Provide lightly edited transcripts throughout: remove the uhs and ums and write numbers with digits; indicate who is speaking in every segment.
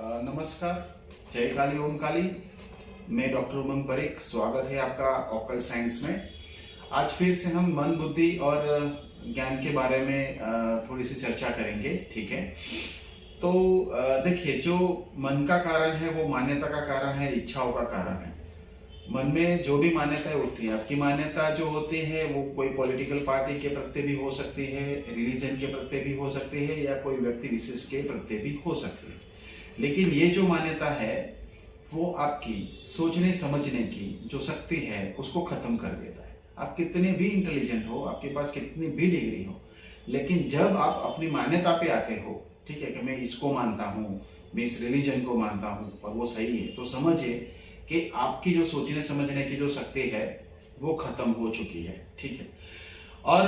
Speaker 1: नमस्कार, जय काली ओम काली। मैं डॉक्टर उमंग परेख, स्वागत है आपका ऑकल्ट साइंस में। आज फिर से हम मन, बुद्धि और ज्ञान के बारे में थोड़ी सी चर्चा करेंगे, ठीक है। तो देखिए, जो मन का कारण है वो मान्यता का कारण है, इच्छाओं का कारण है। मन में जो भी मान्यताएं होती है, आपकी मान्यता जो होती है वो कोई पॉलिटिकल पार्टी के प्रति भी हो सकती है, रिलीजन के प्रति भी हो सकती है, या कोई व्यक्ति विशेष के प्रति भी हो सकती है। लेकिन ये जो मान्यता है वो आपकी सोचने समझने की जो शक्ति है उसको खत्म कर देता है। आप कितने भी इंटेलिजेंट हो, आपके पास कितनी भी डिग्री हो, लेकिन जब आप अपनी मान्यता पे आते हो, ठीक है, कि मैं इसको मानता हूँ, मैं इस रिलीजन को मानता हूँ और वो सही है, तो समझिए कि आपकी जो सोचने समझने की जो शक्ति है वो खत्म हो चुकी है, ठीक है। और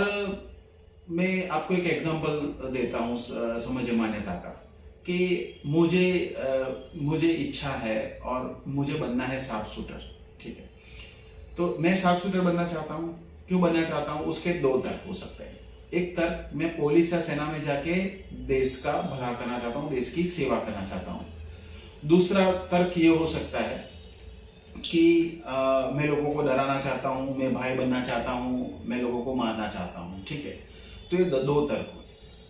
Speaker 1: मैं आपको एक एग्जांपल देता हूँ समझ मान्यता का, कि मुझे इच्छा है और मुझे बनना है शार्प शूटर, ठीक है। तो मैं शार्प शूटर बनना चाहता हूँ। क्यों बनना चाहता हूँ? उसके दो तर्क हो सकते हैं। एक तर्क, मैं पुलिस या सेना में जाके देश का भला करना चाहता हूँ, देश की सेवा करना चाहता हूँ। दूसरा तर्क ये हो सकता है कि मैं लोगों को डराना चाहता हूँ, मैं भाई बनना चाहता हूँ, मैं लोगों को मारना चाहता हूँ, ठीक है। तो ये दो तर्क हुए।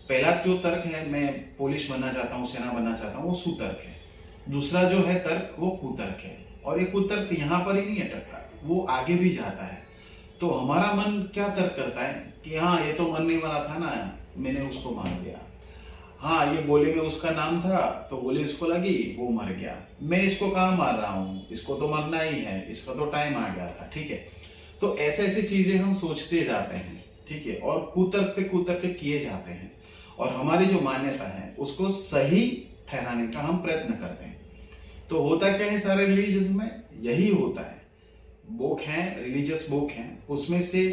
Speaker 1: पहला जो तर्क है, मैं पुलिस बनना चाहता हूँ, सेना बनना चाहता हूँ, वो सुतर्क है। दूसरा जो है तर्क, वो कुतर्क है। और ये कुतर्क यहाँ पर ही नहीं अटकता, वो आगे भी जाता है। तो हमारा मन क्या तर्क करता है कि हाँ, ये तो मरने वाला था ना, मैंने उसको मार दिया। हाँ, ये गोली में उसका नाम था तो गोली इसको लगी, वो मर गया। मैं इसको कहाँ मार रहा हूँ, इसको तो मरना ही है, इसका तो टाइम आ गया था, ठीक है। तो ऐसे ऐसी चीजें हम सोचते जाते हैं, ठीक है, और कुतर्क पे कुतर्क किए जाते हैं, और हमारी जो मान्यता है उसको सही ठहराने का हम प्रयत्न करते हैं। तो होता क्या है सारे रिलीजन में? यही होता है। बुक हैं, रिलीजियस बुक हैं, उसमें से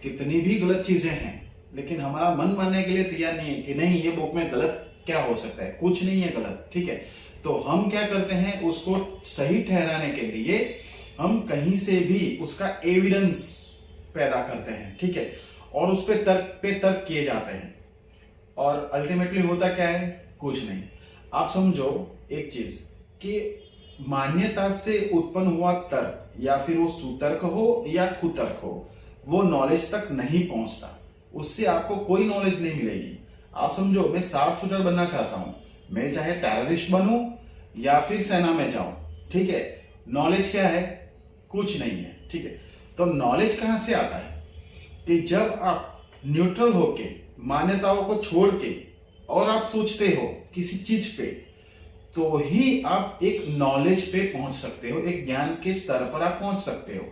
Speaker 1: कितनी भी गलत चीजें हैं, लेकिन हमारा मन मानने के लिए तैयार नहीं है कि नहीं, ये बुक में गलत क्या हो सकता है, कुछ नहीं है गलत, ठीक है। तो हम क्या करते हैं, उसको सही ठहराने के लिए हम कहीं से भी उसका एविडेंस पैदा करते हैं, ठीक है, और उस पे तर्क किए जाते हैं। और अल्टीमेटली होता क्या है? कुछ नहीं। आप समझो एक चीज, कि मान्यता से उत्पन्न हुआ तर्क, या फिर वो सुतर्क हो या कुतर्क हो, वो नॉलेज तक नहीं पहुंचता, उससे आपको कोई नॉलेज नहीं मिलेगी। आप समझो, मैं शार्प शूटर बनना चाहता हूं, मैं चाहे टेररिस्ट बनूं या फिर सेना में जाऊं, ठीक है। नॉलेज क्या है? कुछ नहीं है, ठीक है। तो नॉलेज कहां से आता है? कि जब आप न्यूट्रल होके, मान्यताओं को छोड़ के, और आप सोचते हो किसी चीज पे, तो ही आप एक नॉलेज पे पहुंच सकते हो, एक ज्ञान के स्तर पर आप पहुंच सकते हो।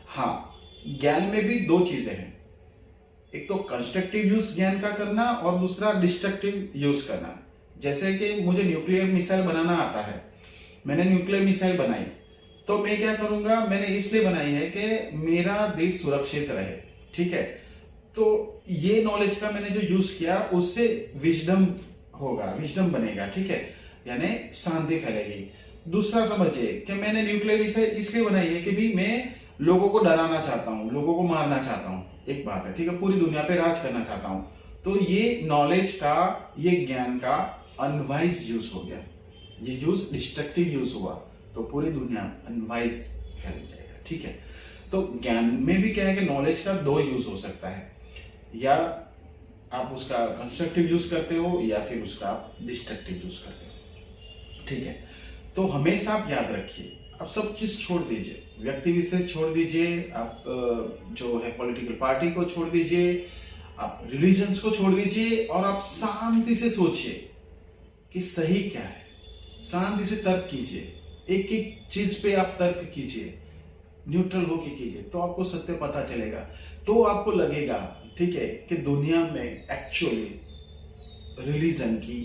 Speaker 1: हाँ, ज्ञान में भी दो चीजें हैं, एक तो कंस्ट्रक्टिव यूज ज्ञान का करना और दूसरा डिस्ट्रक्टिव यूज करना। जैसे कि मुझे न्यूक्लियर मिसाइल बनाना आता है, मैंने न्यूक्लियर मिसाइल बनाई, तो मैं क्या करूंगा, मैंने इसलिए बनाई है कि मेरा देश सुरक्षित रहे, ठीक है। तो ये नॉलेज का मैंने जो यूज किया, उससे विजडम होगा, विजडम बनेगा, ठीक है, यानी शांति फैलेगी। दूसरा समझिए कि मैंने न्यूक्लियर मिसाइल इसलिए बनाई है कि भी मैं लोगों को डराना चाहता हूँ, लोगों को मारना चाहता हूँ, एक बात है, ठीक है, पूरी दुनिया पे राज करना चाहता हूँ। तो ये नॉलेज का, ये ज्ञान का अनवाइज यूज हो गया, ये यूज डिस्ट्रक्टिव यूज हुआ, तो पूरी दुनिया अनवाइज फैल जाएगा, ठीक है। तो ज्ञान में भी क्या है कि नॉलेज का दो यूज हो सकता है, या आप उसका कंस्ट्रक्टिव यूज करते हो या फिर उसका डिस्ट्रक्टिव यूज करते हो, ठीक है। तो हमेशा आप याद रखिए, आप सब चीज छोड़ दीजिए, व्यक्ति विशेष छोड़ दीजिए, आप जो है पॉलिटिकल पार्टी को छोड़ दीजिए, आप रिलीजन्स को छोड़ दीजिए, और आप शांति से सोचिए कि सही क्या है। शांति से तर्क कीजिए, एक एक चीज पे आप तर्क कीजिए, न्यूट्रल होके कीजिए, तो आपको सत्य पता चलेगा। तो आपको लगेगा, ठीक है, कि दुनिया में एक्चुअली रिलीजन की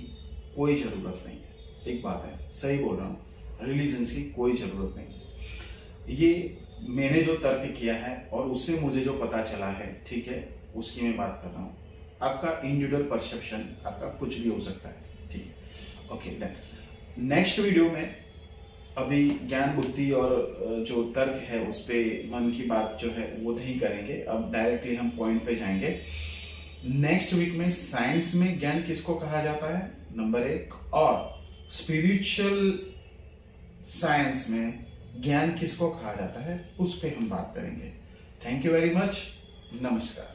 Speaker 1: कोई जरूरत नहीं है। एक बात है, सही बोल रहा हूं, रिलीजन की कोई जरूरत नहीं है। ये मैंने जो तर्क किया है और उससे मुझे जो पता चला है, ठीक है, उसकी मैं बात कर रहा हूं। आपका इंडिविजुअल परसेप्शन, आपका कुछ भी हो सकता है, ठीक है। Okay, done. नेक्स्ट वीडियो में अभी ज्ञान, बुद्धि और जो तर्क है उस पे मन की बात जो है वो नहीं करेंगे, अब डायरेक्टली हम पॉइंट पे जाएंगे। नेक्स्ट वीक में साइंस में ज्ञान किसको कहा जाता है, नंबर 1, और स्पिरिचुअल साइंस में ज्ञान किसको कहा जाता है, उस पे हम बात करेंगे। Thank you very much. नमस्कार।